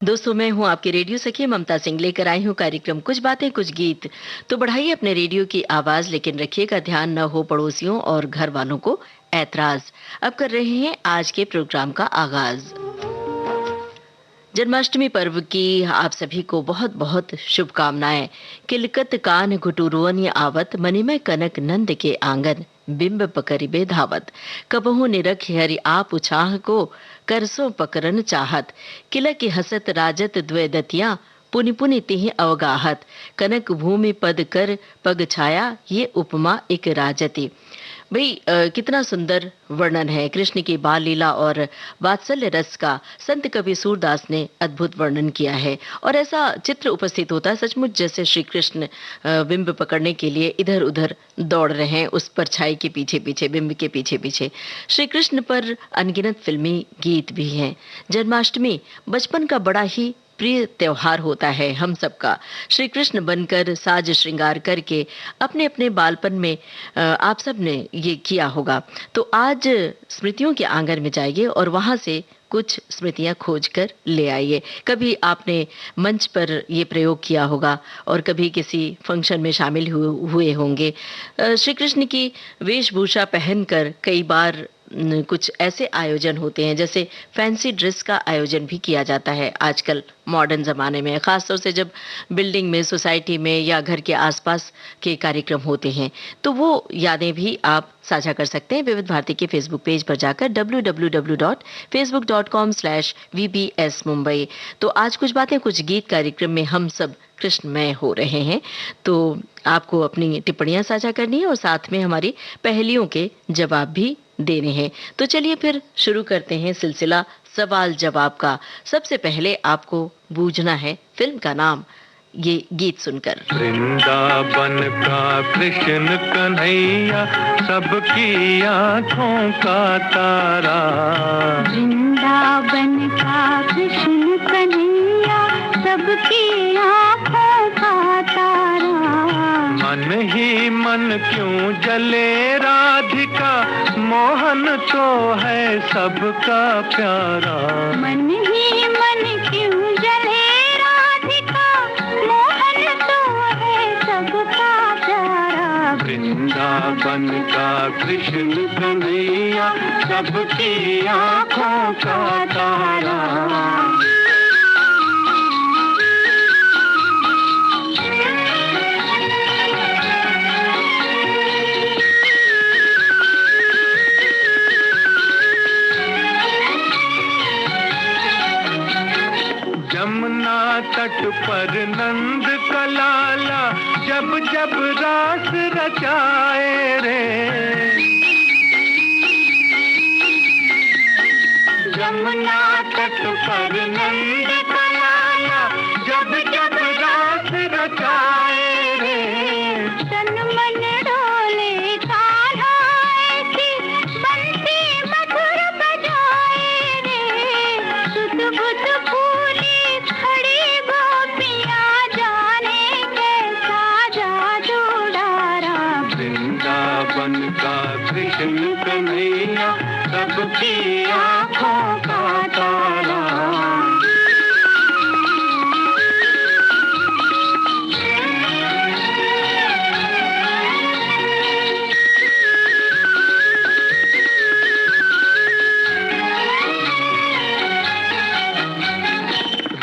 दोस्तों, मैं हूँ आपकी रेडियो सखी ममता सिंह, लेकर आई हूँ कार्यक्रम कुछ बातें कुछ गीत। तो बढ़ाइए अपने रेडियो की आवाज, लेकिन रखिएगा ध्यान न हो पड़ोसियों और घर वालों को ऐतराज। अब कर रहे हैं आज के प्रोग्राम का आगाज। जन्माष्टमी पर्व की आप सभी को बहुत बहुत शुभकामनाएं। किलकत कान घुटुरुअन आवत, मणिमय कनक नंद के आंगन, बिंब पकरिबे धावत। कबहु निरख हरि आप उछाह को, करसों पकरन चाहत। किलक हसत राजत द्वैदतिया, पुनि पुनि तिहि अवगाहत। कनक भूमि पद कर पग छाया, ये उपमा एक राजति। भाई कितना सुंदर वर्णन है कृष्ण की बाल लीला और वात्सल्य रस का। संत कवि सूरदास ने अद्भुत वर्णन किया है और ऐसा चित्र उपस्थित होता है सचमुच जैसे श्री कृष्ण बिंब पकड़ने के लिए इधर उधर दौड़ रहे हैं, उस परछाई के पीछे पीछे, बिंब के पीछे पीछे। श्री कृष्ण पर अनगिनत फिल्मी गीत भी हैं। जन्माष्टमी बचपन का बड़ा ही प्रिय त्योहार होता है हम सबका। श्री कृष्ण बनकर साज श्रृंगार करके अपने अपने बालपन में आप सब ने ये किया होगा। तो आज स्मृतियों के आंगन में जाइए और वहां से कुछ स्मृतियां खोज कर ले आइए। कभी आपने मंच पर ये प्रयोग किया होगा और कभी किसी फंक्शन में शामिल हुए होंगे। श्री कृष्ण की वेशभूषा पहनकर कई बार कुछ ऐसे आयोजन होते हैं, जैसे फैंसी ड्रेस का आयोजन भी किया जाता है आजकल मॉडर्न ज़माने में, ख़ासतौर से जब बिल्डिंग में, सोसाइटी में या घर के आसपास के कार्यक्रम होते हैं। तो वो यादें भी आप साझा कर सकते हैं विविध भारती के फेसबुक पेज पर जाकर www.facebook.com/vbs मुंबई। तो आज कुछ बातें कुछ गीत कार्यक्रम में हम सब कृष्णमय हो रहे हैं। तो आपको अपनी टिप्पणियां साझा करनी है और साथ में हमारी पहेलियों के जवाब भी देने हैं। तो चलिए फिर शुरू करते हैं सिलसिला सवाल जवाब का। सबसे पहले आपको बूझना है फिल्म का नाम, ये गीत सुनकर। वृंदावन का कृष्ण कन्हैया, सबकी आंखों का तारा। वृंदावन का कृष्ण कन्हैया, सबकी आंखों का तारा। मन ही मन क्यों जले राधिका, मोहन तो है सबका प्यारा। मन ही मन क्यों जले राधिका, मोहन तो है सबका प्यारा। वृंदावन का कृष्ण कन्हैया, सबकी आंखों का तारा। यमुना तट पर नंद का लाला, जब जब रास रचाए रे। यमुना तट पर नंद का लाला, जब जब रास रचाए रे। तन मन डोले कान्हा ऐसी, बंसी मधुर बजाए रे। सुध बुध फूली खड़ी गोपियां, जाने कैसा जादू डारा। वृंदावन का कृष्ण कन्हैया, सबकी आंखों का तारा।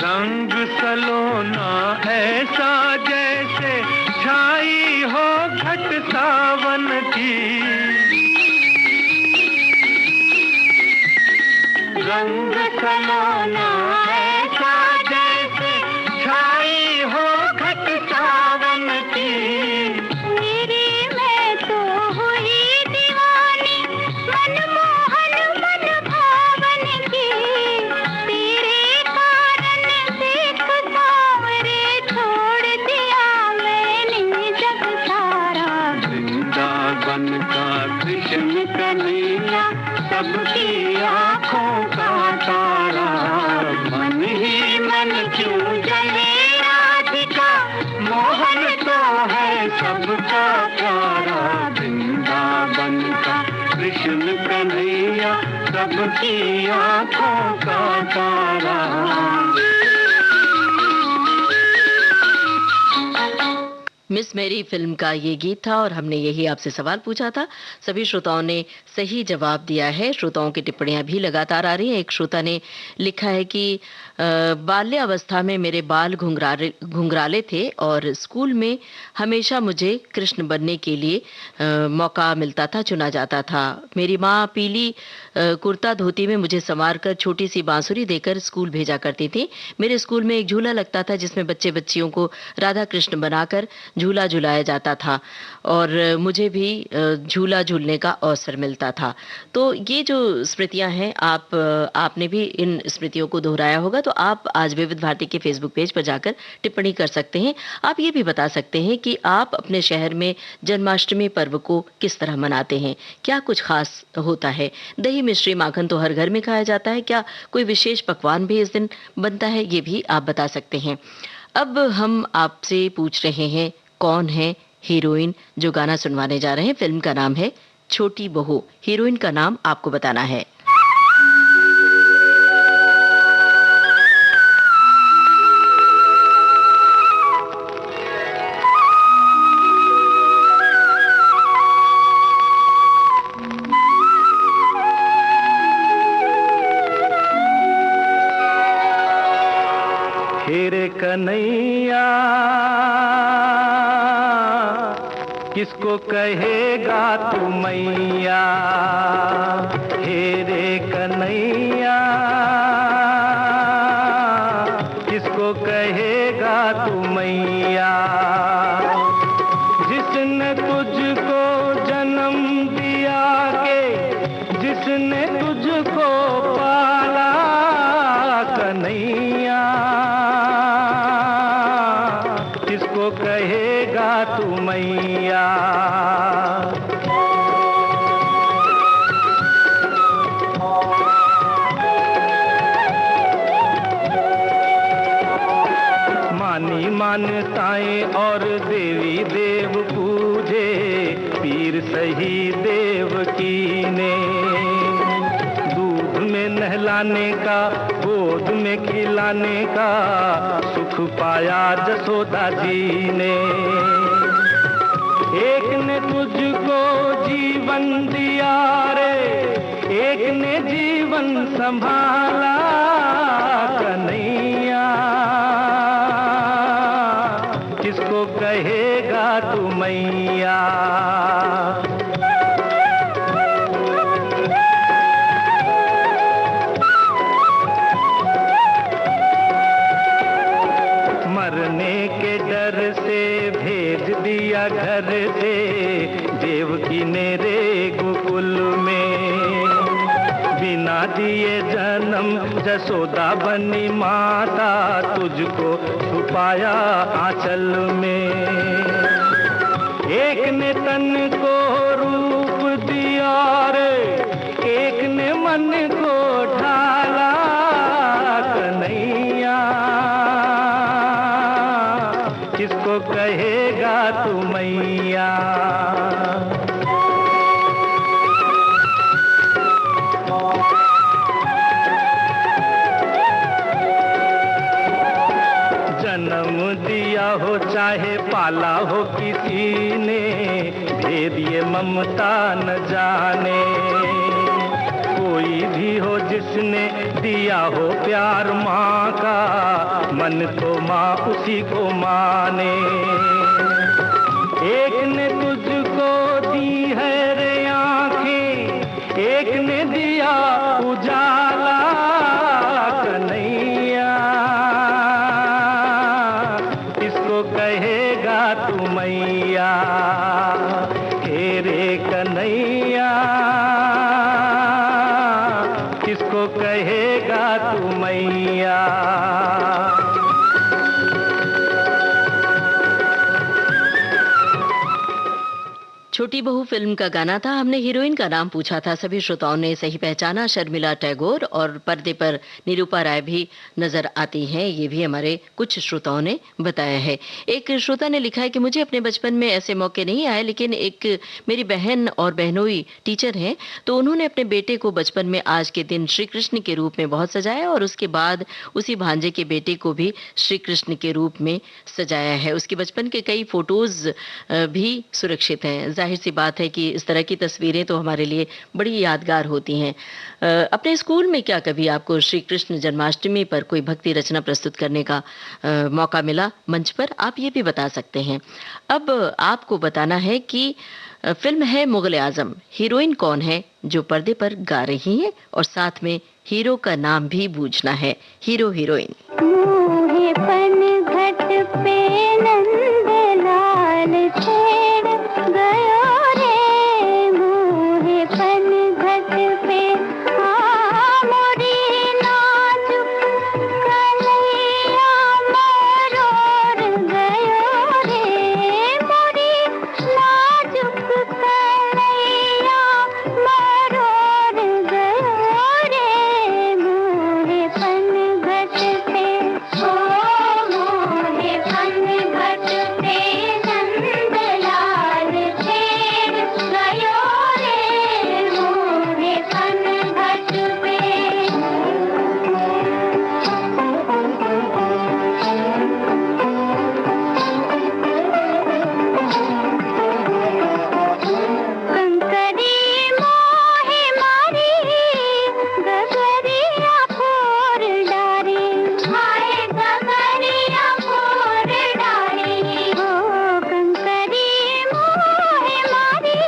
रंग सलोना ऐसा जैसे छाई हो घट सावन की। रंग सलोना ऐसा जैसे छाई हो घट सावन की। मेरी मैं तो हुई दीवानी, मनमोहन मन भावन की। तेरे कारण देख सांवरे, छोड़ दिया मैंने जग सारा। वृंदावन का कृष्ण कन्हैया, सबकी आंखों का तारा। मन ही मन क्यों जले राधिका, मोहन तो है सबका प्यारा। वृंदावन का कृष्ण कन्हैया, सबकी आंखों का तारा। मिस मेरी फिल्म का ये गीत था और हमने यही आपसे सवाल पूछा था। सभी श्रोताओं ने सही जवाब दिया है। श्रोताओं की टिप्पणियां भी लगातार आ रही हैं। एक श्रोता ने लिखा है कि बाल्यावस्था में मेरे बाल घुंघराले थे और स्कूल में हमेशा मुझे कृष्ण बनने के लिए मौका मिलता था, चुना जाता था। मेरी माँ पीली कुर्ता धोती में मुझे संवार कर छोटी सी बांसुरी देकर स्कूल भेजा करती थी। मेरे स्कूल में एक झूला लगता था जिसमें बच्चे बच्चियों को राधा कृष्ण बनाकर झूला झुलाया जाता था और मुझे भी झूला झूलने का अवसर मिलता था। तो ये जो स्मृतियां हैं, आपने भी इन स्मृतियों को दोहराया होगा। तो आप आज विविध भारती के फेसबुक पेज पर जाकर टिप्पणी कर सकते हैं। आप ये भी बता सकते हैं कि आप अपने शहर में जन्माष्टमी पर्व को किस तरह मनाते हैं, क्या कुछ खास होता है। दही मिश्री माखन तो हर घर में खाया जाता है, क्या कोई विशेष पकवान भी इस दिन बनता है, ये भी आप बता सकते हैं। अब हम आपसे पूछ रहे हैं कौन है हीरोइन जो गाना सुनवाने जा रहे हैं। फिल्म का नाम है छोटी बहू। हीरोइन का नाम आपको बताना है। हेरे कन्हैया किसको कहेगा तू मैया, हेरे कन्हैया किसको कहेगा तू मैया। जिसने तुझको जन्म दिया के, जिसने तुझको पाला कन्हैया, किसको कहेगा तू मैया। मानी मान्यताएं और देवी देव पूजे, पीर सही देवकी ने। दूध में नहलाने का, गोद में खिलाने का सुख पाया जसोदा जी ने। एक ने तुझको जीवन दिया रे, एक ने जीवन संभाला कन्हैया, किसको कहेगा तू मैया। मरने के डर से भेज दिया घर से देवकी ने रे गोकुल में। बिना दिए जन्म जसोदा बनी माता, तुझको छुपाया आंचल में। एक ने तन को रूप दिया रे, एक ने मन को ढाला कन्हैया, किसको कहेगा तू मैया। जन्म दिया हो चाहे पाला हो किसी ने, भेद ये ममता न जाने। कोई भी हो जिसने दिया हो प्यार माँ का, मन तो माँ उसी को माने। एक ने तुझको दी है रे आँखें, एक ने दिया उजाला कन्हैया, किसको कहेगा तू मैया। हेरे कन्हैया किसको कहेगा तू मैया। छोटी बहू फिल्म का गाना था। हमने हीरोइन का नाम पूछा था, सभी श्रोताओं ने सही पहचाना, शर्मिला टैगोर। और पर्दे पर निरूपा राय भी नजर आती हैं, ये भी हमारे कुछ श्रोताओं ने बताया है। एक श्रोता ने लिखा है कि मुझे अपने बचपन में ऐसे मौके नहीं आए, लेकिन एक मेरी बहन और बहनोई टीचर हैं, तो उन्होंने अपने बेटे को बचपन में आज के दिन श्री कृष्ण के रूप में बहुत सजाया, और उसके बाद उसी भांजे के बेटे को भी श्री कृष्ण के रूप में सजाया है। उसके बचपन के कई फोटोज भी सुरक्षित हैं। जाहिर सी बात है कि इस तरह की तस्वीरें तो हमारे लिए बड़ी यादगार होती हैं। अपने स्कूल में क्या कभी आपको श्री कृष्ण जन्माष्टमी पर कोई भक्ति रचना प्रस्तुत करने का मौका मिला मंच पर? आप ये भी बता सकते हैं। अब आपको बताना है कि फिल्म है मुगल आजम, हीरोइन कौन है जो पर्दे पर गा रही है, और साथ में हीरो का नाम भी पूछना है, हीरो हीरोइन। मुहे पन घट पे नंद लाल छेड़ गयो रे, मुहे पन घट पे मोरी नाजुक कलैया मरोड़ गयो रे, मोरी नाजुक कलैया मरोड़ गयो रे, मुहे पन घट पे ओ मोहे पन घट पे नंद लाल छेड़ गयो रे, मोहे पन घट पे। कंकरी मोहे मारी गगरिया फोर डारी, हाय गगरिया फोर डारी, ओ कंकरी मोहे मारी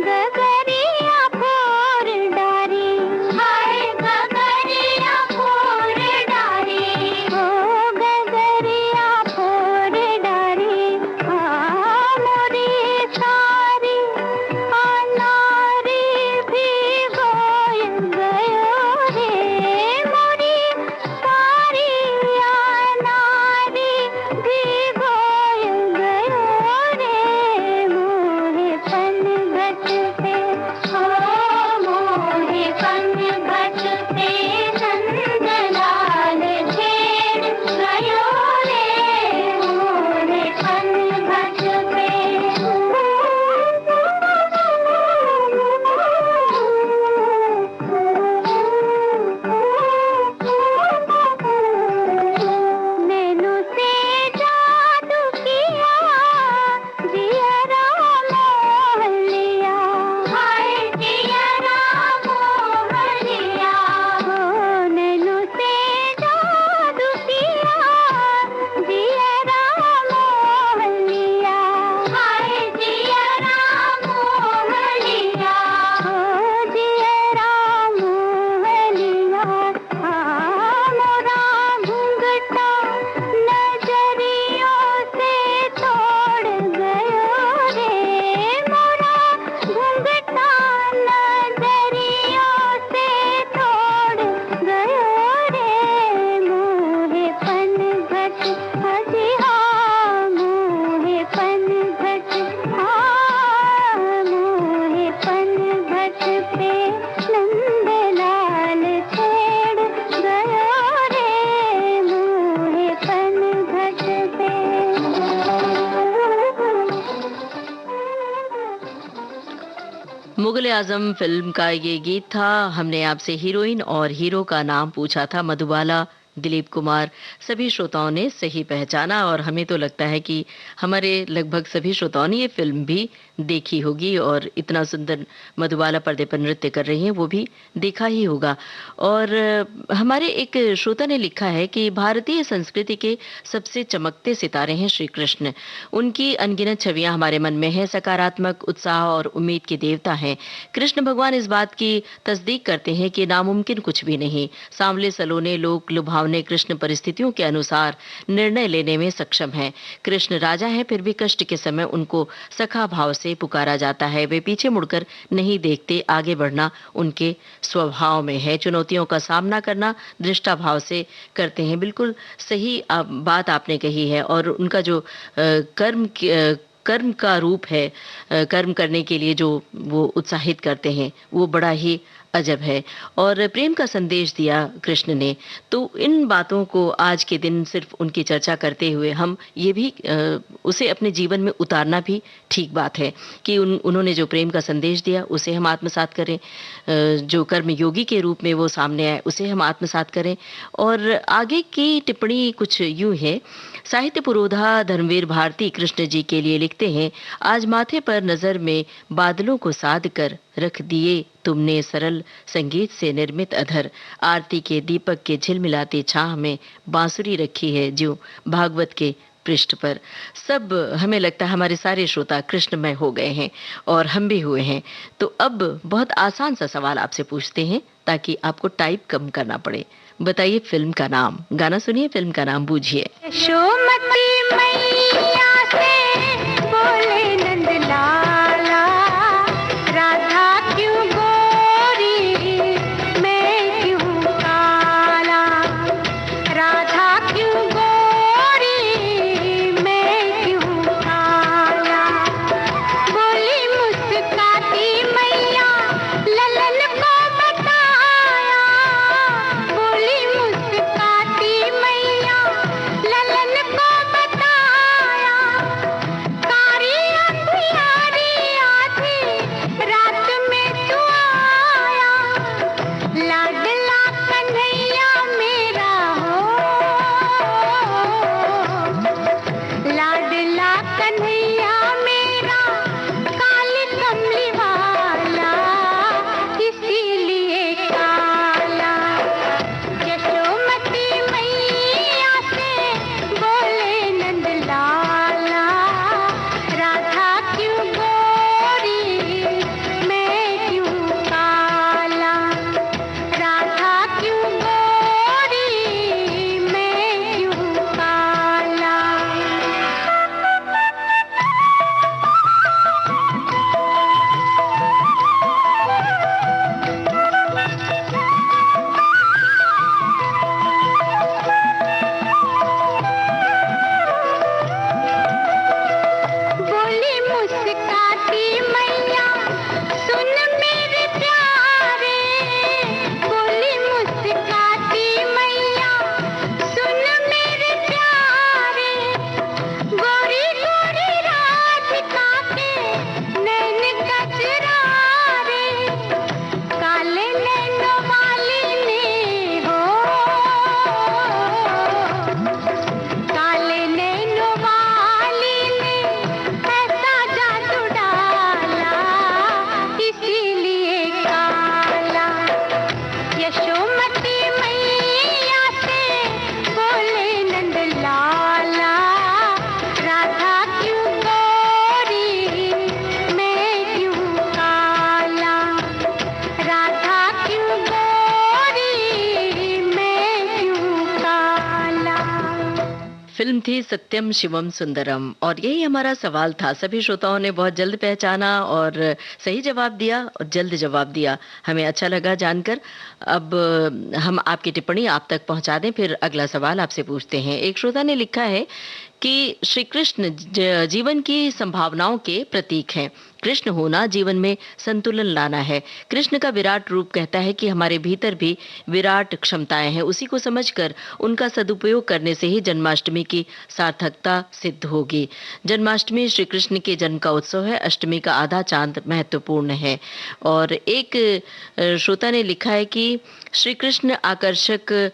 गगरिया फोर डारी, हाय गगरिया फोर डारी, ओ गगरिया फोर डारी, मोरी सारी अनारी भी गोय गयो रे, मोरी सारी अनारी भी गोय गयो रे, मोहे पन घट पे ओ मोहे पन घट पे नंद लाल छेड़ गयो रे, मोहे पन घट पे। नैनों से जादू किया, जियरा मोह लिया, हाय जियरा मोह लिया, ओ नैनों से जादू किया, जियरा मोह लिया, हाय जियरा मोह लिया, ओ जियरा मोह लिया, मोरा घूंघटा नजरियों से तोड़ गयो रे, मोरा घूंघटा नजरियों से तोड़ गयो रे, मोहे पन घट हजी मोहे पन घट मोहे पन घट पे नंद लाल छेड़ गयो रे, मोहे पन घट पे। मुगल आजम फिल्म का ये गीत था। हमने आपसे हीरोइन और हीरो का नाम पूछा था, मधुबाला, दिलीप कुमार। सभी श्रोताओं ने सही पहचाना, और हमें तो लगता है कि हमारे लगभग सभी श्रोताओं ने ये फिल्म भी देखी होगी, और इतना सुंदर मधुबाला पर्दे पर नृत्य कर रही हैं वो भी देखा ही होगा। और हमारे एक श्रोता ने लिखा है कि भारतीय संस्कृति के सबसे चमकते सितारे हैं श्री कृष्ण। उनकी अनगिनत छवियां हमारे मन में है, सकारात्मक उत्साह और उम्मीद के देवता हैं। कृष्ण भगवान इस बात की तस्दीक करते हैं कि नामुमकिन कुछ भी नहीं। सांवले सलोने लोक लुभावने कृष्ण परिस्थितियों के अनुसार निर्णय लेने में सक्षम हैं। कृष्ण राजा हैं, फिर भी कष्ट के समय उनको सखा भाव से पुकारा जाता है। वे पीछे मुड़कर नहीं देखते, आगे बढ़ना उनके स्वभाव में है। चुनौतियों का सामना करना दृष्टा भाव से करते हैं। बिल्कुल सही बात आपने कही है। और उनका जो कर्म कर्म का रूप है, कर्म करने के लिए जो वो उत्साहित करते हैं, वो बड़ा ही अजब है। और प्रेम का संदेश दिया कृष्ण ने, तो इन बातों को आज के दिन सिर्फ उनकी चर्चा करते हुए हम ये भी उसे अपने जीवन में उतारना भी ठीक बात है कि उन्होंने जो प्रेम का संदेश दिया उसे हम आत्मसात करें, जो कर्म योगी के रूप में वो सामने आए उसे हम आत्मसात करें। और आगे की टिप्पणी कुछ यूं है। साहित्य पुरोधा धर्मवीर भारती कृष्ण जी के लिए लिखते हैं, आज माथे पर नजर में बादलों को साध कर रख दिए तुमने सरल संगीत से निर्मित अधर, आरती के दीपक के झिलमिलाती छाह में बांसुरी रखी है ज्यों भागवत के पृष्ठ पर। सब हमें लगता है हमारे सारे श्रोता कृष्णमय हो गए हैं और हम भी हुए हैं। तो अब बहुत आसान सा सवाल आपसे पूछते हैं ताकि आपको टाइप कम करना पड़े। बताइए फिल्म का नाम, गाना सुनिए, फिल्म का नाम बूझिए। यशोमती मैया से बोले नंद लाला, राधा क्यों गोरी मैं क्यों काला, राधा क्यों गोरी मैं क्यों काला। बोली मुस्काती मैया ललन को बताया, बोली मुस्काती मैया ललन को बताया। कारी अंधियारी आधी रात में तू आया, लाडला कन्हैया मेरा हो, लाडला कन्हैया मेरा, काली कमली वाला इसीलिए काला। यशोमती मैया से बोले नंद लाला, राधा क्यों गोरी मैं क्यों काला, राधा क्यों गोरी मैं क्यों काला। बोली मुस्काती मैया सुन मेरे प्यारे, बोली मुस्काती मैया सुन मेरे प्यारे। गोरी गोरी राधिका के नैन कजरारे, काले नैनों वाली ने हो, काले नैनों वाली ने ऐसा जादू डाला इसीलिए काला। यशोमती मैया से बोले नंद लाला, राधा क्यों गोरी मैं क्यों काला, राधा क्यों गोरी मैं क्यों काला। फिल्म थी सत्यम शिवम सुंदरम और यही हमारा सवाल था। सभी श्रोताओं ने बहुत जल्द पहचाना और सही जवाब दिया और जल्द जवाब दिया, हमें अच्छा लगा जानकर। अब हम आपकी टिप्पणी आप तक पहुंचा दें, फिर अगला सवाल आपसे पूछते हैं। एक श्रोता ने लिखा है कि श्री कृष्ण जीवन की संभावनाओं के प्रतीक हैं। कृष्ण होना जीवन में संतुलन लाना है। कृष्ण का विराट रूप कहता है कि हमारे भीतर भी विराट क्षमताएं हैं, उसी को समझकर उनका सदुपयोग करने से ही जन्माष्टमी की सार्थकता सिद्ध होगी। जन्माष्टमी श्री कृष्ण के जन्म का उत्सव है, अष्टमी का आधा चांद महत्वपूर्ण है। और एक श्रोता ने लिखा है कि श्री कृष्ण आकर्षक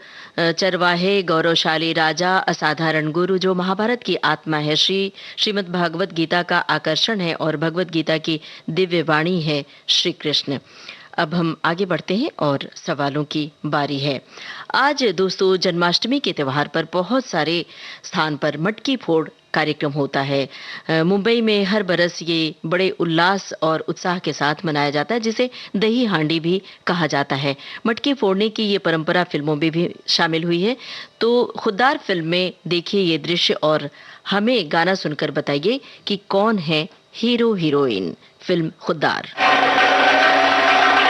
चरवाहे, गौरवशाली राजा, असाधारण गुरु, जो महाभारत की आत्मा है, श्रीमद् भागवत गीता का आकर्षण है और भगवत गीता की दिव्य वाणी है श्री कृष्ण। अब हम आगे बढ़ते हैं और सवालों की बारी है। आज दोस्तों जन्माष्टमी के त्यौहार पर बहुत सारे स्थान पर मटकी फोड़ कार्यक्रम होता है। मुंबई में हर बरस ये बड़े उल्लास और उत्साह के साथ मनाया जाता है, जिसे दही हांडी भी कहा जाता है। मटकी फोड़ने की ये परंपरा फिल्मों में भी शामिल हुई है। तो खुद्दार फिल्म में देखिए ये दृश्य और हमें गाना सुनकर बताइए कि कौन है hero heroine. Film Khuddar.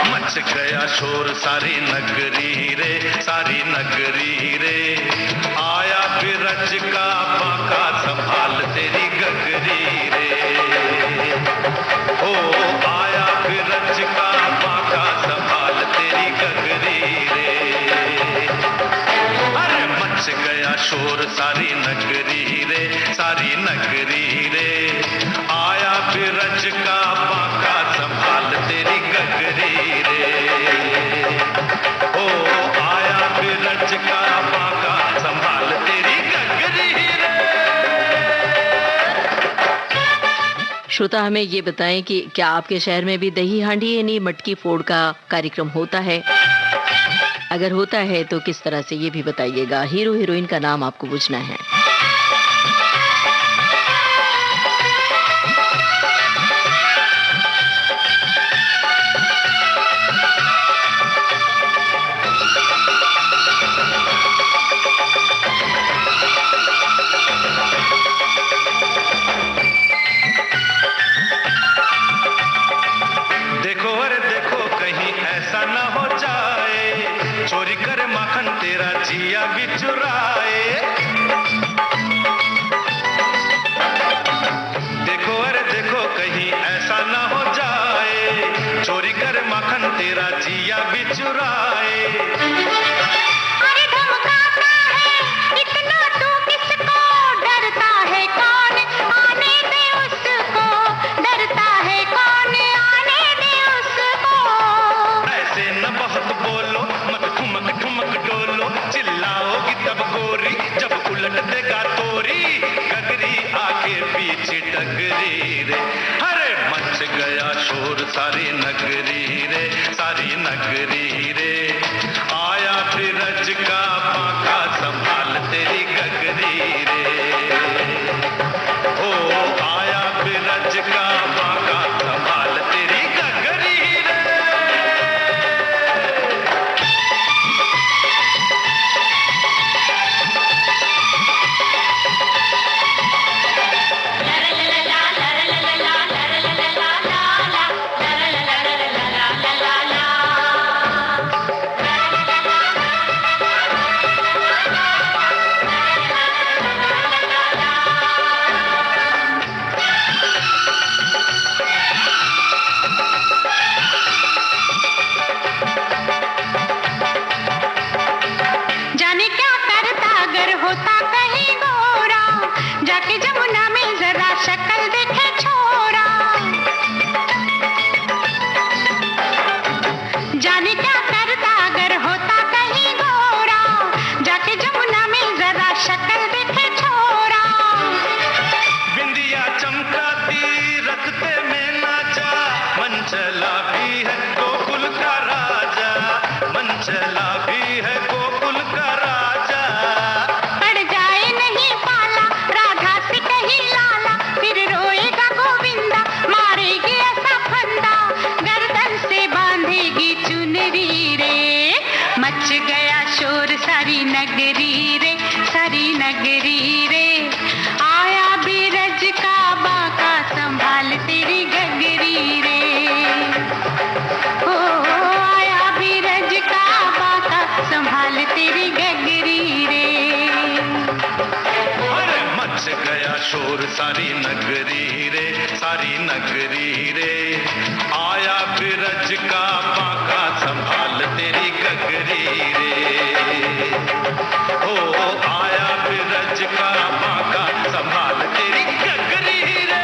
Much गया शोर सारी नगरी रे, सारी नगरी रे, आया बिरज का बाका संभाल तेरी गगरी रे। शोर सारी नगरी रे, सारी नगरी रे। आया बिरज का बांका संभाल तेरी गगरी रे। ओ आया बिरज का बांका संभाल तेरी गगरी रे। श्रोता, हमें ये बताएं कि क्या आपके शहर में भी दही हांडी यानी मटकी फोड़ का कार्यक्रम होता है? अगर होता है तो किस तरह से, ये भी बताइएगा। हीरो हीरोइन का नाम आपको पूछना है। देखो अरे देखो कहीं ऐसा ना हो जाए, चोरी करे माखन तेरा जिया भी चुराए। देखो अरे देखो कहीं ऐसा ना हो जाए, चोरी करे माखन तेरा जिया भी चुराए। अरे धमकाता है इतना तू किसको, डरता है कौन, आने दे उसको, डरता है कौन, आने दे उसको। ऐसे न बहुत बोलो, मत ठुमक ठुमक डोलो, चिल्लाओगी तब गोरी जब उलट देगा तोरी। गगरी आगे पीछे डगरी रे, अरे मच गया शोर सारी नगरी रे, सारी नगरी रे। आया बिरज का बांका संभाल तेरी गगरी रे। ओ आया बिरज का बांका संभाल तेरी गगरी रे। जाने क्या करता अगर होता कहीं गोरा, जाके जमुना में जरा शक्ल देखे छोरा। जाने क्या करता अगर होता कहीं गोरा, जाके जमुना में जरा शक्ल देखे छोरा। बिंदिया चमकाती रखते में ना जा, मन चला भी है गोकुल का राजा, मन चला भी है गोकुल का राजा। पड़ जाए नहीं पाला राधा से कहीं लाला, फिर रोएगा गोविंदा, मारेगी ऐसा फंदा, गर्दन से बांधेगी चुनरी रे। मच गया शोर सारी नगरी रे, सारी नगरी रे। आया बिरज का बांका संभाल तेरी गगरी रे। ओ आया बिरज का बांका संभाल तेरी गगरी रे। अरे मच गया शोर सारी नगरी रे, सारी नगरी रे। आया बिरज का बांका संभाल तेरी गगरी रे। ओ आया बिरज का बांका संभाल तेरी गगरी रे।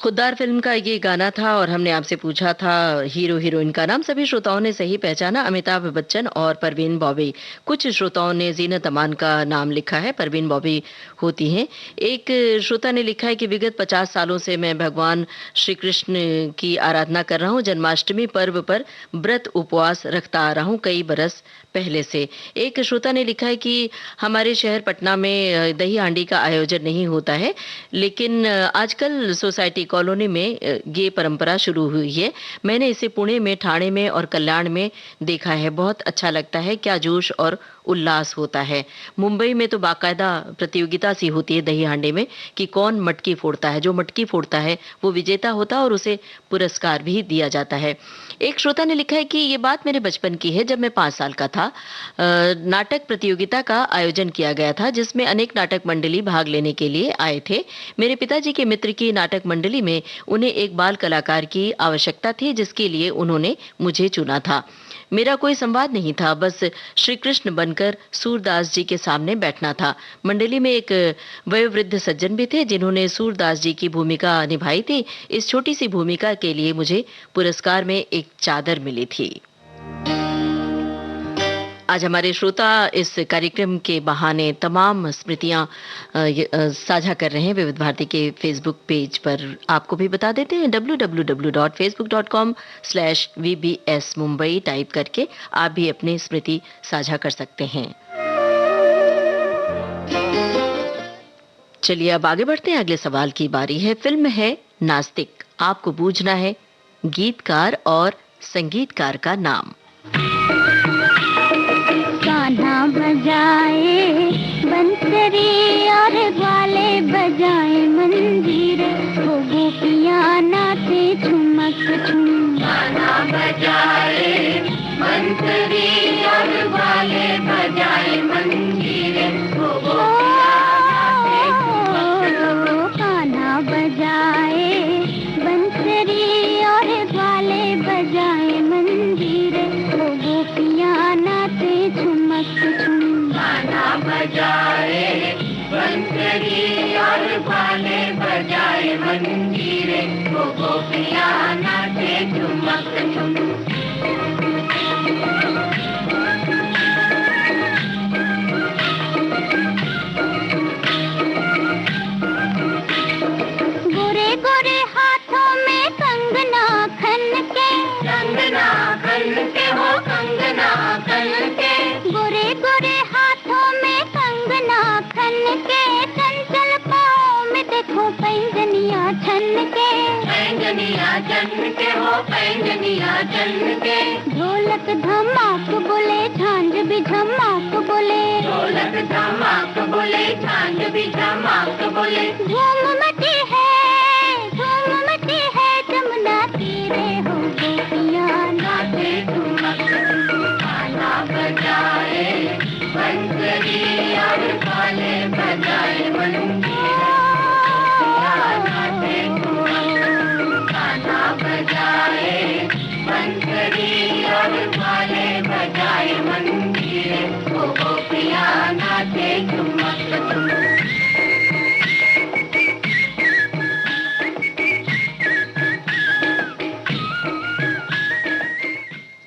खुद्दार फिल्म का ये गाना था और हमने आपसे पूछा था हीरो हीरोइन का नाम। सभी श्रोताओं ने सही पहचाना, अमिताभ बच्चन और परवीन बॉबी। कुछ श्रोताओं ने जीनत अमान का नाम लिखा है, परवीन बॉबी होती हैं। एक श्रोता ने लिखा है कि विगत 50 सालों से मैं भगवान श्री कृष्ण की आराधना कर रहा हूँ। जन्माष्टमी पर्व पर व्रत उपवास रखता आ रहा हूँ कई बरस पहले से। एक श्रोता ने लिखा है कि हमारे शहर पटना में दही हांडी का आयोजन नहीं होता है, लेकिन आजकल सोसाइटी कॉलोनी में ये परंपरा शुरू हुई है। मैंने इसे पुणे में, ठाणे में और कल्याण में देखा है। बहुत अच्छा लगता है, क्या जोश और उल्लास होता है। मुंबई में तो बाकायदा प्रतियोगिता सी होती है दही हांडी में कि कौन मटकी फोड़ता है। जो मटकी फोड़ता है वो विजेता होता है और उसे पुरस्कार भी दिया जाता है। एक श्रोता ने लिखा है कि ये बात मेरे बचपन की है। जब मैं 5 साल का था, नाटक प्रतियोगिता का आयोजन किया गया था जिसमें अनेक नाटक मंडली भाग लेने के लिए आए थे। मेरे पिताजी के मित्र की नाटक मंडली में उन्हें एक बाल कलाकार की आवश्यकता थी, जिसके लिए उन्होंने मुझे चुना था। मेरा कोई संवाद नहीं था, बस श्री कृष्ण बनकर सूरदास जी के सामने बैठना था। मंडली में एक वयोवृद्ध सज्जन भी थे जिन्होंने सूरदास जी की भूमिका निभाई थी। इस छोटी सी भूमिका के लिए मुझे पुरस्कार में एक चादर मिली थी। आज हमारे श्रोता इस कार्यक्रम के बहाने तमाम स्मृतियां साझा कर रहे हैं विविध भारती के फेसबुक पेज पर। आपको भी बता देते हैं www.facebook.com/vbs मुंबई टाइप करके आप भी अपनी स्मृति साझा कर सकते हैं। चलिए अब आगे बढ़ते हैं। अगले सवाल की बारी है। फिल्म है नास्तिक। आपको बूझना है गीतकार और संगीतकार का नाम। गाना बजाए बंसरी और ग्वाले बजाए मंजीरे, वो गोपियाँ नाचे ठुमक ठुम। गाना बजाए बंसरी और ग्वाले बजाए मंजीरे, वो गाना बजाए बंसरी और ग्वाले बजाए मंजीरे, वो गोपियाँ नाचे ठुमक ठुम। गाना बजाए बंसरी और ग्वाले बजाए मंजीरे, वो गोपियाँ नाचे ठुमक ठुम। गोरे गोरे हाथों में कंगना खन के, कंगना खन के हो कंगना खन के। गोरे गोरे हाथों में कंगना खन के, चंचल पाँव में देखो पैंजनिया छन के, पैंजनिया छन के हो पैंजनिया छन के। ढोलक धमाक बोले, झांझ भी धमाक बोले, ढोलक धमाक बोले, झांझ भी धमाक बोले। धूम मची है जमुना तीरे, हो गोपियाँ नाचे ठुमक ठुम। गाना बजाए बंसरी और ग्वाले बजाए मंजीरे, नाचे ठुमक ठुम। गाना बजाए बंसरी और ग्वाले बजाए मंजीरे, वो गोपियाँ नाचे ठुमक ठुम।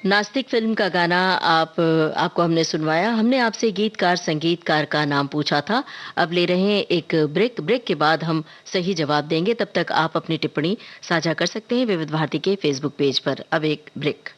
नास्तिक फिल्म का गाना आपको हमने सुनवाया। हमने आपसे गीतकार संगीतकार का नाम पूछा था। अब ले रहे हैं एक ब्रेक के बाद हम सही जवाब देंगे। तब तक आप अपनी टिप्पणी साझा कर सकते हैं विविध भारती के फेसबुक पेज पर। अब एक ब्रेक।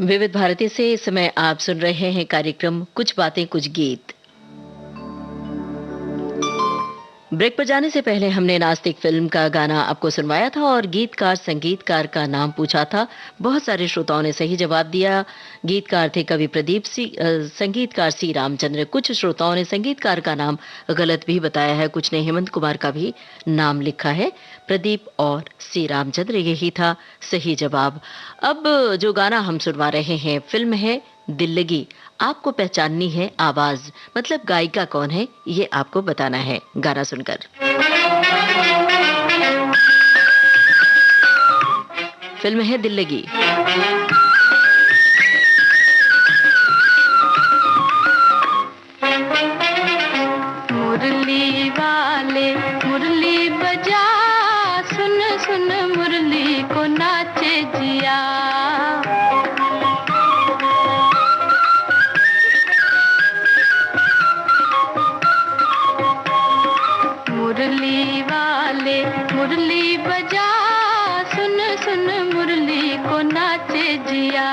विविध भारती से इस समय आप सुन रहे हैं कार्यक्रम कुछ बातें कुछ गीत। ब्रेक पर जाने से पहले हमने नास्तिक फिल्म का गाना आपको सुनवाया था और गीतकार संगीतकार का नाम पूछा था। बहुत सारे श्रोताओं ने सही जवाब दिया। गीतकार थे कवि प्रदीप सिंह, संगीतकार सी रामचंद्र। कुछ श्रोताओं ने संगीतकार का नाम गलत भी बताया है, कुछ ने हेमंत कुमार का भी नाम लिखा है। प्रदीप और सी रामचंद्र, यही था सही जवाब। अब जो गाना हम सुनवा रहे हैं, फिल्म है दिल लगी। आपको पहचाननी है आवाज, मतलब गायिका कौन है ये आपको बताना है गाना सुनकर। फिल्म है दिल लगी। मुरली वाले मुरली बजा, सुन सुन मुरली को नाचे जिया। मुरली वाले मुरली बजा, सुन सुन मुरली को नाचे जिया।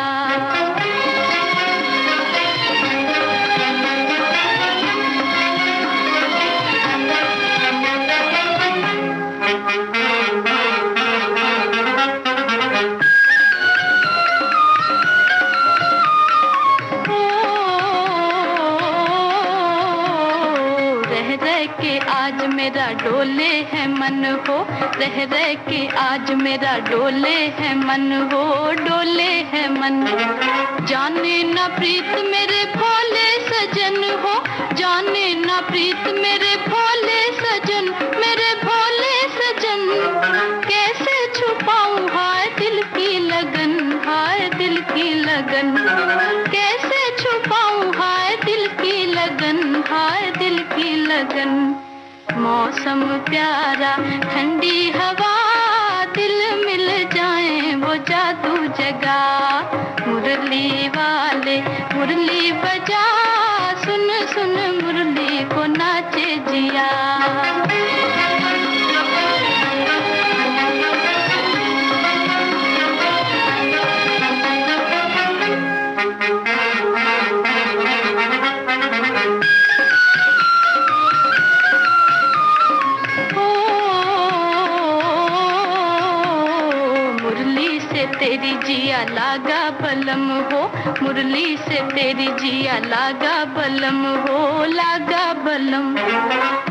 आज मेरा डोले है मन हो, रह रह के आज मेरा डोले है मन हो, डोले है मन। जाने ना प्रीत मेरे भोले सजन हो, जाने ना प्रीत मेरे भोले सजन, मेरे भोले सजन। कैसे छुपाऊं हाय दिल की लगन, हाय दिल की लगन। कैसे छुपाऊं हाय दिल की लगन, हाय दिल की लगन। मौसम प्यारा ठंडी हवा, दिल मिल जाए वो जादू जगा। मुरली वाले मुरली बजा, सुन सुन मुरली को नाचे जिया। तेरी जिया लागा बलम हो, मुरली से तेरी जिया लागा बलम हो, लागा बलम।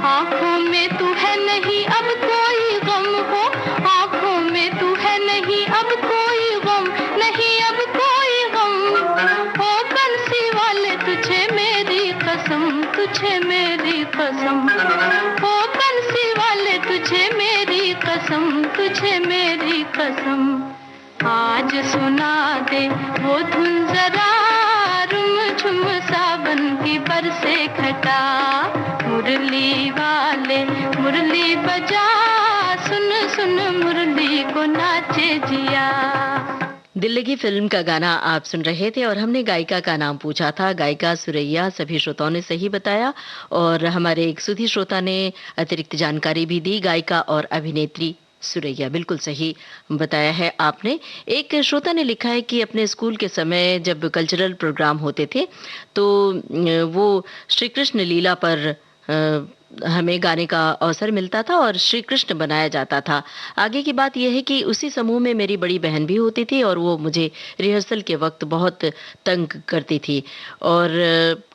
आँखों में तू है नहीं अब कोई गम हो, आँखों में तू है नहीं अब कोई गम, नहीं अब कोई गम। ओ बंसी वाले तुझे मेरी कसम, तुझे मेरी कसम। ओ बंसी वाले तुझे मेरी कसम, तुझे मेरी कसम। आज सुना दे वो धुन जरा, रुम झुम सावन की बरसे घटा। मुरली वाले मुरली बजा, सुन सुन मुरली को नाचे जिया। दिल लगी फिल्म का गाना आप सुन रहे थे और हमने गायिका का नाम पूछा था, गायिका सुरैया। सभी श्रोताओं ने सही बताया और हमारे एक सुधी श्रोता ने अतिरिक्त जानकारी भी दी, गायिका और अभिनेत्री सुरैया। बिल्कुल सही बताया है आपने। एक श्रोता ने लिखा है कि अपने स्कूल के समय जब कल्चरल प्रोग्राम होते थे तो वो श्री कृष्ण लीला पर हमें गाने का अवसर मिलता था और श्री कृष्ण बनाया जाता था। आगे की बात यह है कि उसी समूह में मेरी बड़ी बहन भी होती थी और वो मुझे रिहर्सल के वक्त बहुत तंग करती थी और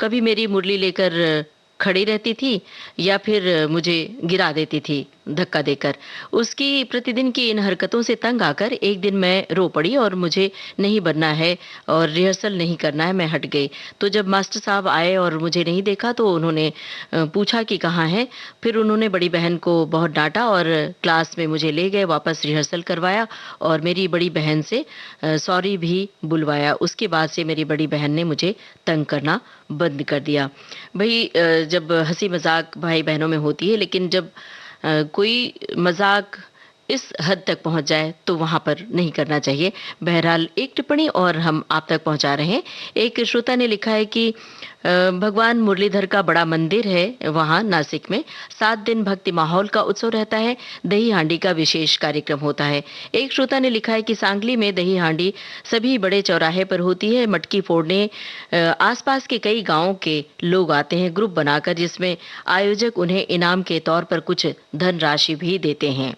कभी मेरी मुरली लेकर खड़ी रहती थी या फिर मुझे गिरा देती थी धक्का देकर। उसकी प्रतिदिन की इन हरकतों से तंग आकर एक दिन मैं रो पड़ी और मुझे नहीं बनना है और रिहर्सल नहीं करना है, मैं हट गई। तो जब मास्टर साहब आए और मुझे नहीं देखा तो उन्होंने पूछा कि कहाँ है। फिर उन्होंने बड़ी बहन को बहुत डांटा और क्लास में मुझे ले गए, वापस रिहर्सल करवाया और मेरी बड़ी बहन से सॉरी भी बुलवाया। उसके बाद से मेरी बड़ी बहन ने मुझे तंग करना बंद कर दिया। भाई जब हंसी मजाक भाई बहनों में होती है, लेकिन जब कोई मजाक इस हद तक पहुंच जाए तो वहां पर नहीं करना चाहिए। बहरहाल एक टिप्पणी और हम आप तक पहुंचा रहे हैं। एक श्रोता ने लिखा है कि भगवान मुरलीधर का बड़ा मंदिर है वहां नासिक में, 7 दिन भक्ति माहौल का उत्सव रहता है, दही हांडी का विशेष कार्यक्रम होता है। एक श्रोता ने लिखा है कि सांगली में दही हांडी सभी बड़े चौराहे पर होती है। मटकी फोड़ने आसपास के कई गांवों के लोग आते हैं ग्रुप बनाकर, जिसमें आयोजक उन्हें इनाम के तौर पर कुछ धनराशि भी देते हैं।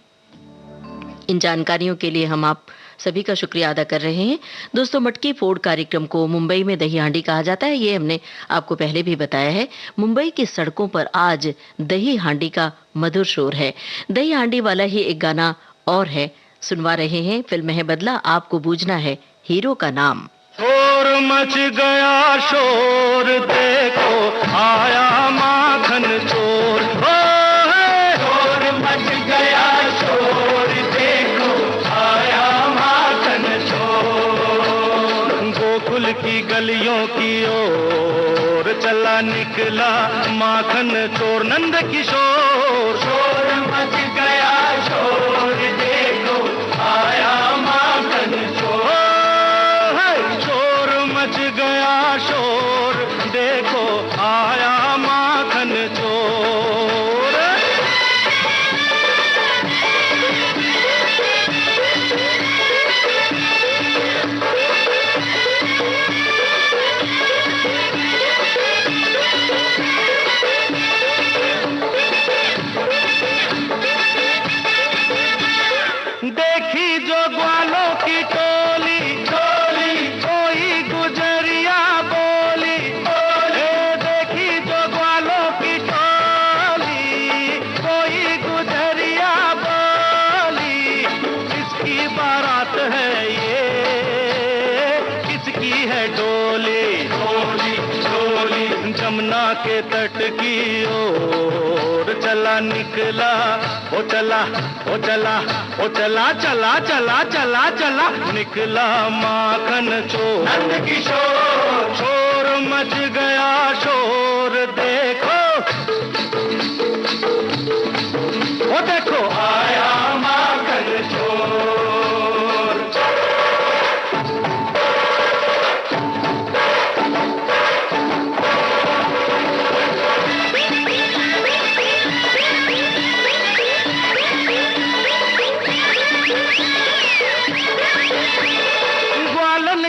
इन जानकारियों के लिए हम आप सभी का शुक्रिया अदा कर रहे हैं। दोस्तों, मटकी फोड़ कार्यक्रम को मुंबई में दही हांडी कहा जाता है, ये हमने आपको पहले भी बताया है। मुंबई की सड़कों पर आज दही हांडी का मधुर शोर है। दही हांडी वाला ही एक गाना और है, सुनवा रहे हैं। फिल्म है बदला, आपको बूझना है हीरो का नाम। शोर मच गया शोर, देखो आया माखन चोर। शोर मच गया शोर, देखो आया माखन चोर। गोकुल की गलियों की ओर चला निकला माखन चोर नंद किशोर। शोर मच गया शोर, देखो आया माखन चोर। शोर मच गया शोर, देखो आया माखन चोर। देखी जो ग्वालों की टोली, टोली कोई गुजरिया बोली, देखी जो ग्वालों की टोली कोई गुजरिया बोली। किसकी बारात है ये, किसकी है डोली, डोली डोली। जमुना के तट की ओर चला निकला, ओ चला ओ चला ओ चला चला चला चला चला निकला माखन चोर नंद किशोर। शोर मच गया शोर, देखो ओ देखो आया माखन चोर।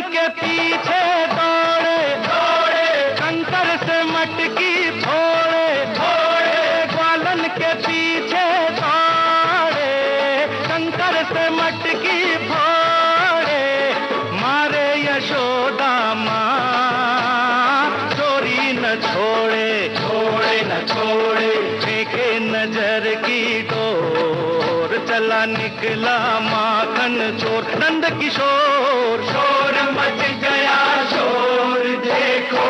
के पीछे दौड़े दौड़े, कंकर से मटकी फोड़े फोड़े। ग्वालन के पीछे दौड़े, कंकर से मटकी फोड़े। मारे यशोदा माँ चोरी न छोड़े, छोड़े न छोड़े। फेंके नजर की डोर, चला निकला माखन चोर नंद किशोर। शोर मच गया शोर, देखो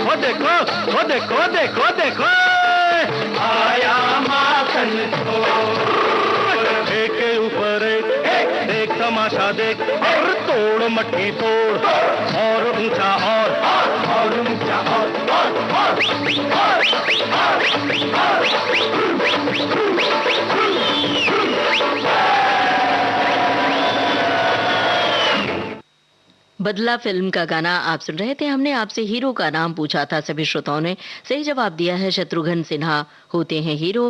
ओ देखो ओ देखो देखो देखो आया माखन चोर। एक के ऊपर एक तमाशा देख, और तोड़ मटकी तोड़, और ऊंचा और ऊंचा और बदला फिल्म का गाना आप सुन रहे थे। हमने आपसे हीरो का नाम पूछा था, सभी श्रोताओं ने सही जवाब दिया है। शत्रुघ्न सिन्हा होते हैं हीरो।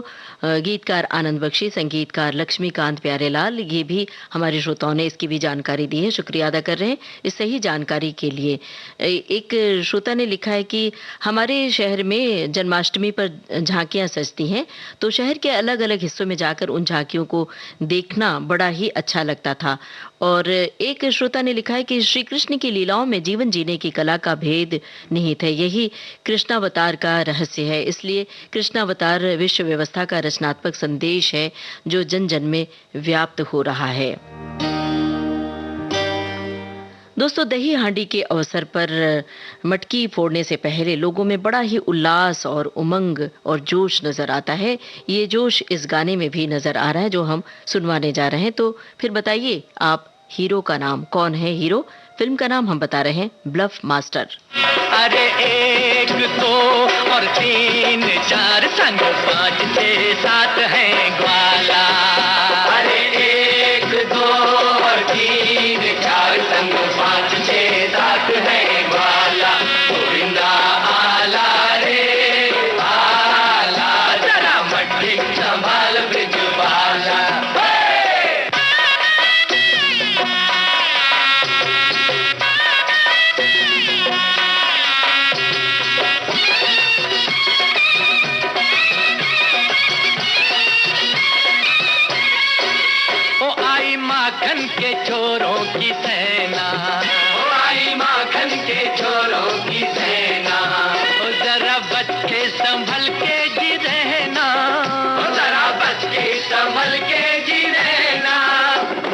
गीतकार आनंद बख्शी, संगीतकार लक्ष्मीकांत प्यारेलाल, ये भी हमारे श्रोताओं ने इसकी भी जानकारी दी है, शुक्रिया अदा कर रहे हैं इस सही जानकारी के लिए। एक श्रोता ने लिखा है कि हमारे शहर में जन्माष्टमी पर झांकियां सजती हैं, तो शहर के अलग अलग हिस्सों में जाकर उन झांकियों को देखना बड़ा ही अच्छा लगता था। और एक श्रोता ने लिखा है कि श्री कृष्ण की लीलाओं में जीवन जीने की कला का भेद निहित है, यही कृष्णावतार का रहस्य है। इसलिए कृष्णावतार विश्व व्यवस्था का रचनात्मक संदेश है जो जन जन में व्याप्त हो रहा है। दोस्तों, दही हांडी के अवसर पर मटकी फोड़ने से पहले लोगों में बड़ा ही उल्लास और उमंग और जोश नजर आता है। ये जोश इस गाने में भी नजर आ रहा है जो हम सुनवाने जा रहे हैं। तो फिर बताइए आप, हीरो का नाम कौन है? हीरो फिल्म का नाम हम बता रहे हैं, ब्लफ मास्टर। अरे 1 2 और 3 4 संग 5 6 7 है ग्वाला। अरे मट्टी संभाल ब्रिजवाला। माखन के छोरों की सेना, ओ आई माखन के छोरों की सेना, ओ जरा बच के संभल के जी रहना, ओ जरा बच के संभल के जी रहना।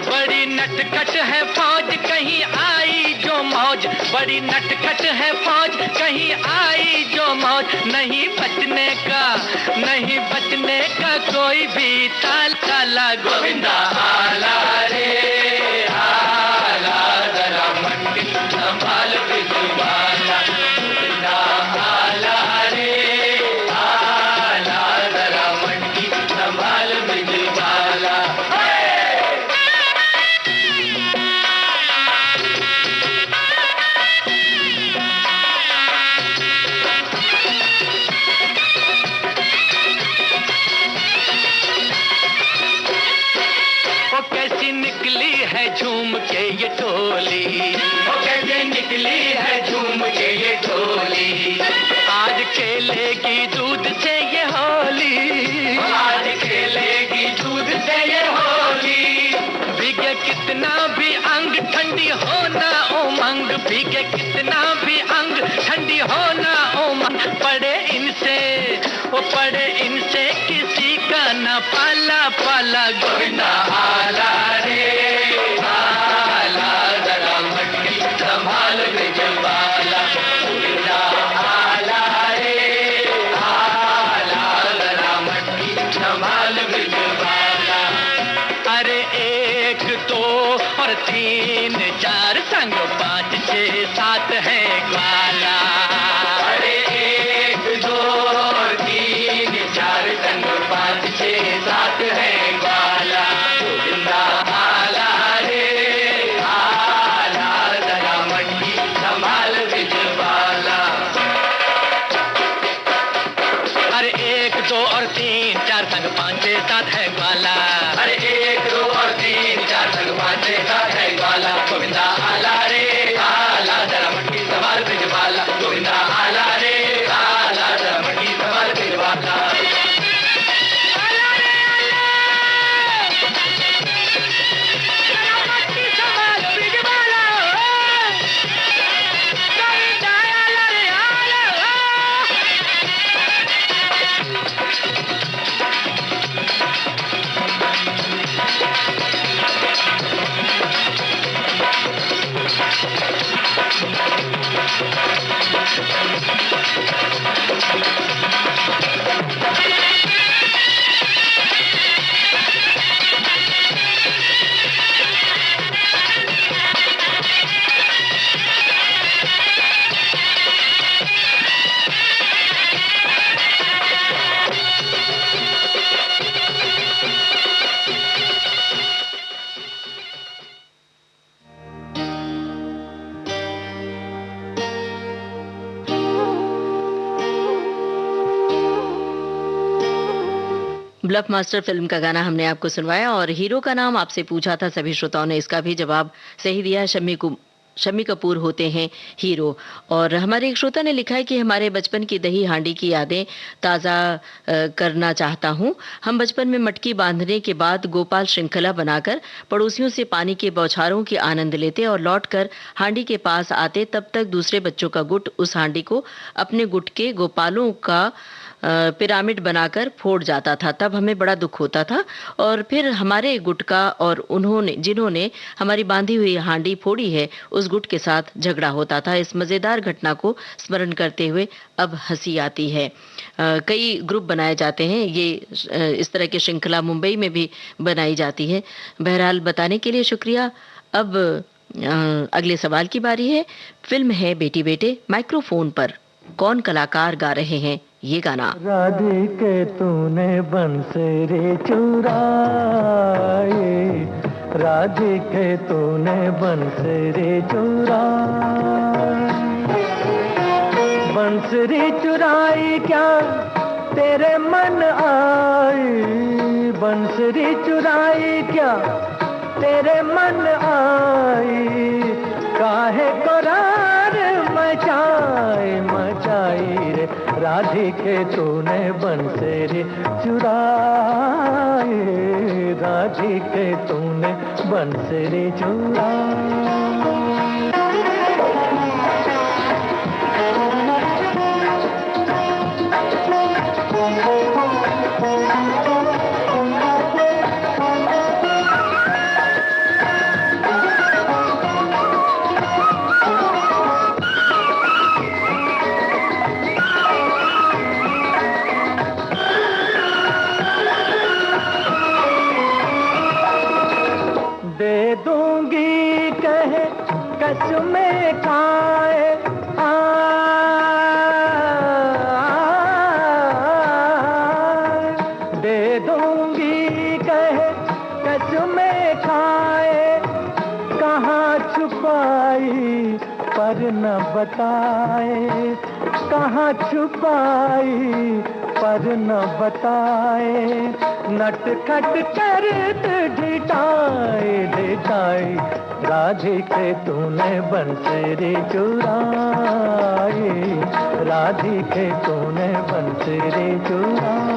बड़ी नटखट है फौज कहीं आई जो मौज, बड़ी नटखट है फौज कहीं आई जो मौज, नहीं बचने का कोई भी ताल काला। गोविंदा आला रे आला, जरा मट्टी संभाल ब्रिजवाला। गोविंदा आला रे आला, जरा मट्टी संभाल ब्रिजवाला। निकली है झूम के ये टोली, वो कैसे निकली है झूम के ये टोली, आज खेलेगी दूध से ये होली, आज खेलेगी दूध से ये होली। भीगे कितना भी अंग ठंडी हो ना उमंग, भीगे कितना भी अंग ठंडी हो ना उमंग, पड़े इनसे किसी का न पाला पाला। गोविंदा आला रे आला, जरा मट्टी संभाल ब्रिजवाला। गोविंदा आला रे आला, जरा मट्टी संभाल ब्रिजवाला। अरे 1 2 और 3 4 संग 5 6 7 है ग्वाला। अरे 1 2 और 3 4 संग 5 6 7 है ग्वाला। गोविंदा आला रे आला, जरा मट्टी संभाल ब्रिजवाला। अरे 1 2 और 3 4 संग 5 6 7 है ग्वाला। अरे 1 2 और 3 4 संग 5 6 7 है ग्वाला। गोविंदा आला रे आला, जरा मट्टी संभाल ब्रिजवाला। गोविंदा आला रे आला, जरा मट्टी संभाल ब्रिजवाला। ब्लफ मास्टर फिल्म का गाना हमने आपको सुनवाया और हीरो का नाम आपसे पूछा था। सभी श्रोताओं ने इसका भी जवाब सही दिया। शम्मी कपूर होते हैं हीरो। और हमारे एक श्रोता ने लिखा है कि हमारे बचपन की दही हांडी की यादें ताज़ा करना चाहता हूं। हम बचपन में मटकी बांधने के बाद गोपाल श्रृंखला बनाकर पड़ोसियों से पानी के बौछारों की आनंद लेते और लौटकर हांडी के पास आते। तब तक दूसरे बच्चों का गुट उस हांडी को अपने गुट के गोपालों का पिरामिड बनाकर फोड़ जाता था। तब हमें बड़ा दुख होता था और फिर हमारे गुट का और जिन्होंने हमारी बांधी हुई हांडी फोड़ी है उस गुट के साथ झगड़ा होता था। इस मजेदार घटना को स्मरण करते हुए अब हंसी आती है। कई ग्रुप बनाए जाते हैं। ये इस तरह की श्रृंखला मुंबई में भी बनाई जाती है। बहरहाल बताने के लिए शुक्रिया। अब अगले सवाल की बारी है। फिल्म है बेटी बेटे। माइक्रोफोन पर कौन कलाकार गा रहे हैं ये गाना? राधिके तूने बंसरी चुराए, राधिके तूने बंसरी चुराई, बंसरी चुराई क्या तेरे मन आई, बंसरी चुराई क्या तेरे मन आई, काहे करार मचाई रे राधिके तूने बंसरी चुराई, राधिके तूने बंसरी चुराई। दे दूंगी कहे कसमें खाए, दे दूंगी कहे कसमें खाए, कहाँ छुपाई पर न बताए, कहाँ छुपाई पर न बताए, नटखट कर ढिठाए ढिठाई, राधिके तूने बंसरी चुराई, राधिके तूने बंसरी चुराई।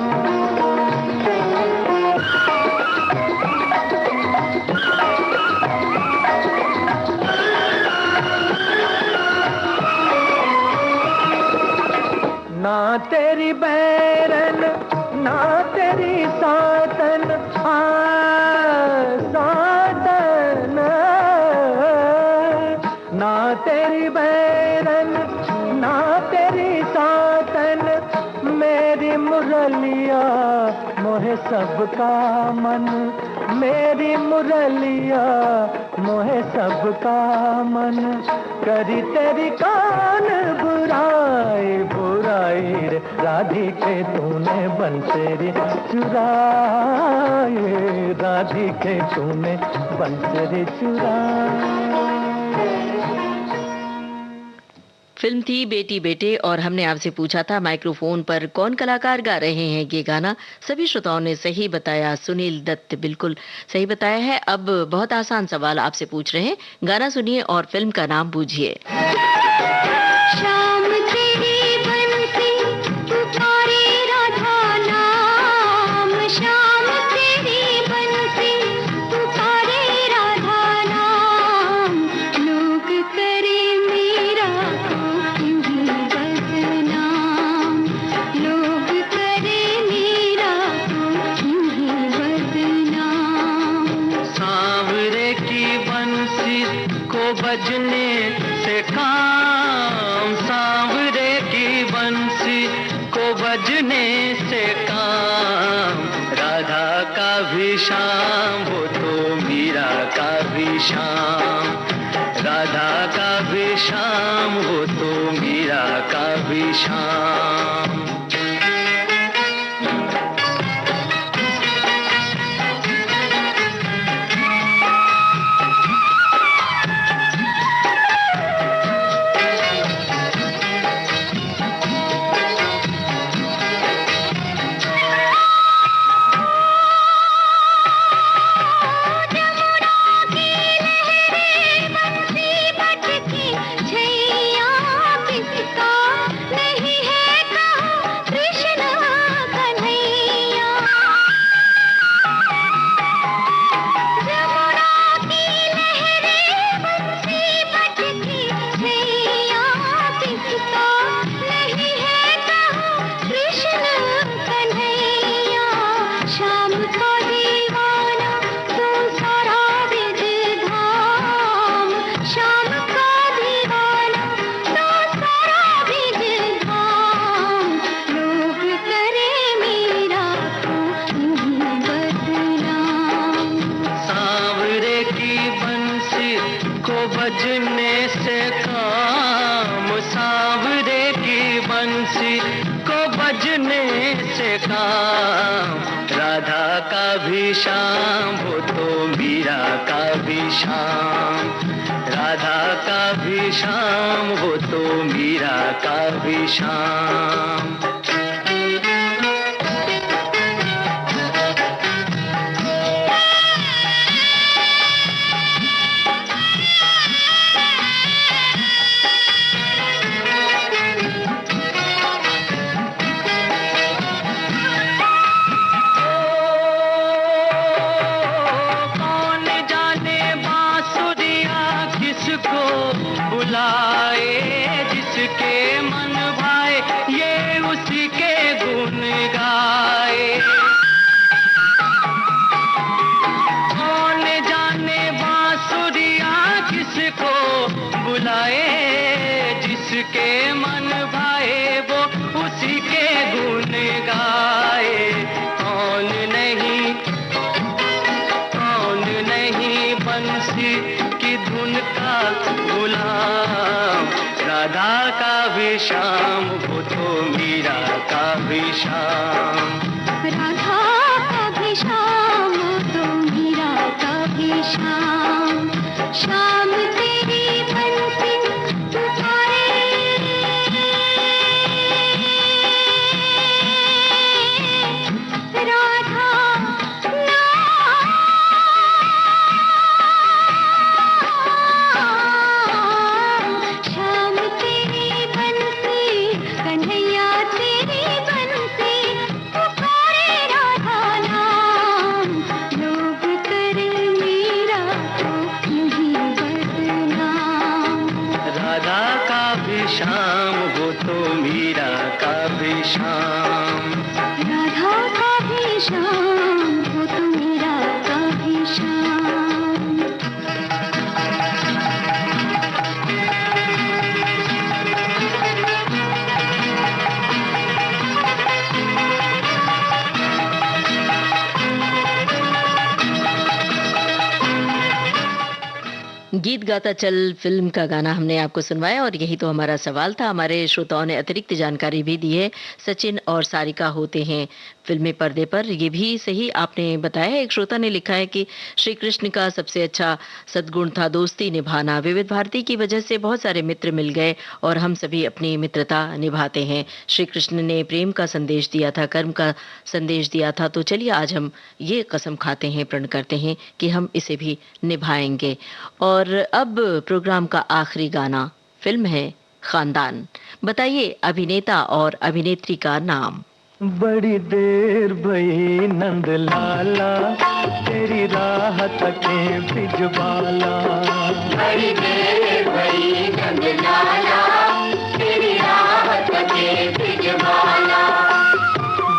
ना तेरी बैरन ना तेरी सातन, सातन, ना तेरी बैरन ना तेरी सातन, मेरी मुरलिया मोहे सबका मन, मेरी मुरलिया मोहे सबका मन, करी तेरी कान बुराई बुराई रे राधिके तूने बंसरी चुराई, राधिके तूने बंसरी चुराई। फिल्म थी बेटी बेटे और हमने आपसे पूछा था माइक्रोफोन पर कौन कलाकार गा रहे हैं ये गाना। सभी श्रोताओं ने सही बताया। सुनील दत्त बिल्कुल सही बताया है। अब बहुत आसान सवाल आपसे पूछ रहे हैं, गाना सुनिए और फिल्म का नाम बूझिए। शाम तेरी बंसी पुकारे राधा नाम, शाम तेरी बंसी पुकारे राधा नाम, लोग करे मेरा यूं ही बदनाम, लोग करे मेरा यूं ही बदनाम। सांवरे की बंसी को बजने से काम, सांवरे की बंसी को बजने से काम, राधा का भी शाम वो तो मीरा का भी शाम, राधा का भी शाम वो तो मीरा का भी शाम। बंसी को बजने से काम, राधा का भी शाम वो तो मीरा का भी शाम, राधा का भी शाम वो तो मीरा का भी शाम। की धुन का गुलाम, राधा का भी श्याम वो तो मीरा का भी श्याम। राधा का भी श्याम तो मीरा का भी श्याम। श्याम तेरी बंसी पुकारे, राधा श्याम तेरी बंसी, कन्हैया तेरी बंसी पुकारे राधा नाम। लोग करे मीरा को नहीं बदनाम। राधा का भी श्याम वो तो मीरा का भी श्याम। राधा का भी श्याम वो तो मीरा का भी श्याम। गीत गाता चल फिल्म का गाना हमने आपको सुनवाया और यही तो हमारा सवाल था। हमारे श्रोताओं ने अतिरिक्त जानकारी भी दी है। सचिन और सारिका होते हैं फिल्मी पर्दे पर, ये भी सही आपने बताया। एक श्रोता ने लिखा है कि श्री कृष्ण का सबसे अच्छा सद्गुण था दोस्ती निभाना। विविध भारती की वजह से बहुत सारे मित्र मिल गए और हम सभी अपनी मित्रता निभाते हैं। श्री कृष्ण ने प्रेम का संदेश दिया था, कर्म का संदेश दिया था। तो चलिए आज हम ये कसम खाते हैं, प्रण करते हैं कि हम इसे भी निभाएंगे। और अब प्रोग्राम का आखिरी गाना, फिल्म है खानदान। बताइए अभिनेता और अभिनेत्री का नाम। बड़ी देर भई नंद लाला, तेरी राह तके बिजबाला। बड़ी देर भई नंद लाला, तेरी राह तके बिजबाला।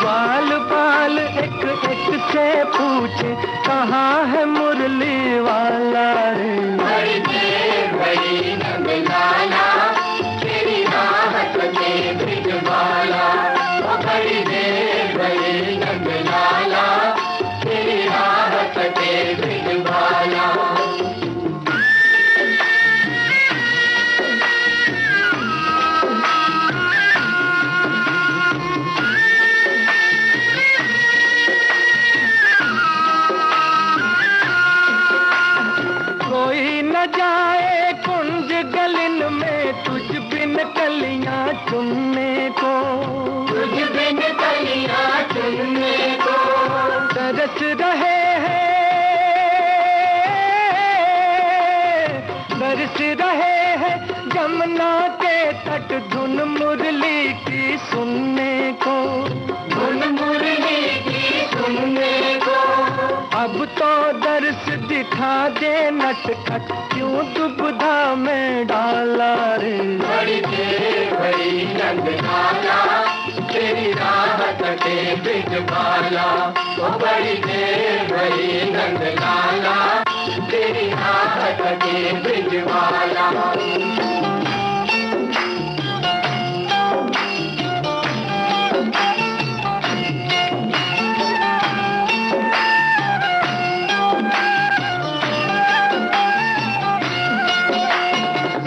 बाल बाल एक एक से पूछे, कहाँ है मुरली वाला रे। बड़ी देर भई नंद लाला, तेरी राह तके बिजबाला। बड़ी देर भई नंद लाला, तेरी राह तके बिजबाला। कोई न जाए कुंज गलिन में, तुझ बिन कलियां चुनने को। तुझ बिन कलियां चुनने को। तरस रहे हैं, बरस रहे हैं जमुना के तट, धुन मुरली की सुनने को। धुन मुरली की सुनने को। अब तो दर्श दिखा दे नटखट, क्यों दुविधा में डाला रे। बड़ी देर भई नंद लाला, तेरी राह तके बिजबाला। बड़ी देर भई नंद लाला, तेरी राह तके बिजबाला।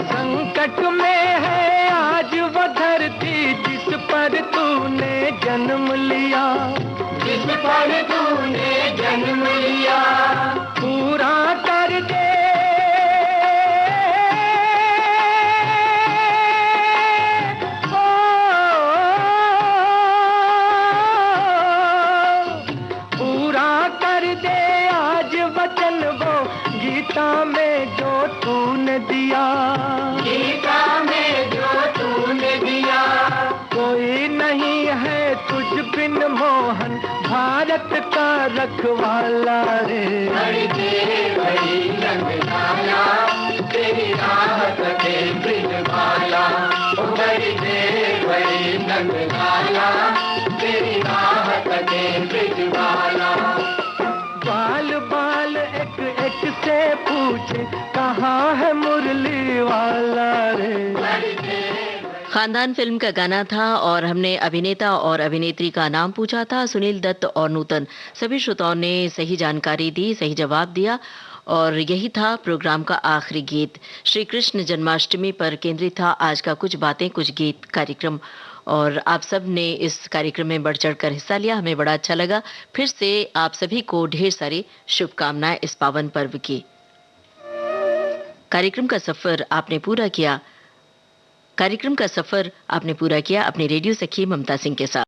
संकट में है आज वो धरती, जिस पर तूने जन्म लिया। जिस पर तूने जन्म लिया। पूरा कर दे पूरा कर दे आज वचन वो, गीता में जो तूने दिया। गीता में जो तूने दिया। कोई नहीं है तुझ बिन मोहन, भारत का रखवाला रे। बड़ी देर भई नंद लाला, तेरी राह तके बिजबाला। बड़ी देर भई नंद लाला, तेरी राह तके बिजबाला। बाल बाल एक एक से पूछे, कहाँ है मुरली वाला रे। खानदान फिल्म का गाना था और हमने अभिनेता और अभिनेत्री का नाम पूछा था। सुनील दत्त और नूतन, सभी श्रोताओं ने सही जानकारी दी, सही जवाब दिया और यही था प्रोग्राम का आखिरी गीत। श्री कृष्ण जन्माष्टमी पर केंद्रित था आज का कुछ बातें कुछ गीत कार्यक्रम, और आप सब ने इस कार्यक्रम में बढ़ चढ़कर हिस्सा लिया, हमें बड़ा अच्छा लगा। फिर से आप सभी को ढेर सारी शुभकामनाएं इस पावन पर्व की। कार्यक्रम का सफर आपने पूरा किया अपने रेडियो सखी ममता सिंह के साथ।